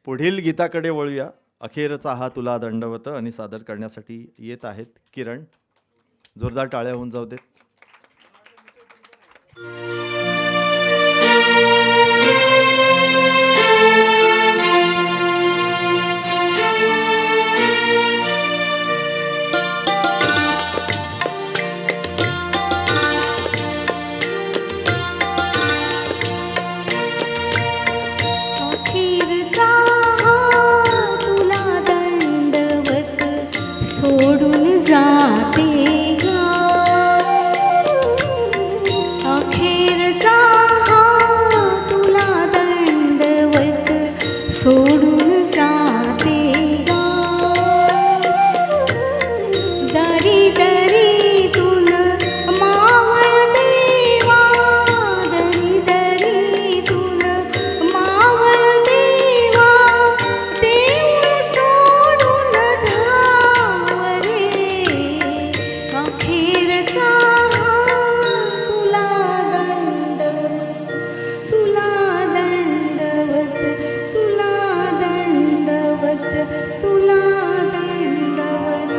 पुढील गीताकडे वळूया. अखेरचा हा तुला दंडवत आणि सादर करण्यासाठी येत आहेत किरण. जोरदार टाळ्या होऊन जाऊ देत. अखेरचा हा तुला दंडवत सोडून जाते गा. अखेरचा हा तुला दंडवत सोडून जाते गा. दरी दरीतून मावळ देवा, दरी दरीतून मावळ देवा, देऊळ सोडून धाव रे. अखेरचा तुला दंडवत, तुला दंडवत, तुला दंडवत, तुला दंडवत.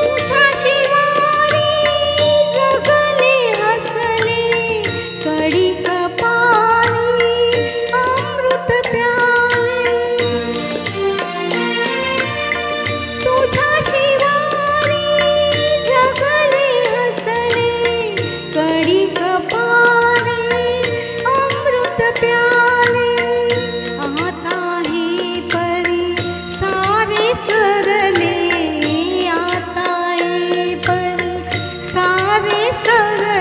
तुझ्या शिवारी जगले हसले, कढी कपाळी अमृत प्याले. तुझ्या शिवारी जगले हसले, कढी कपाळी अमृत प्याले. आता हे परी सारे सरले, आता हे परी सारे सरले.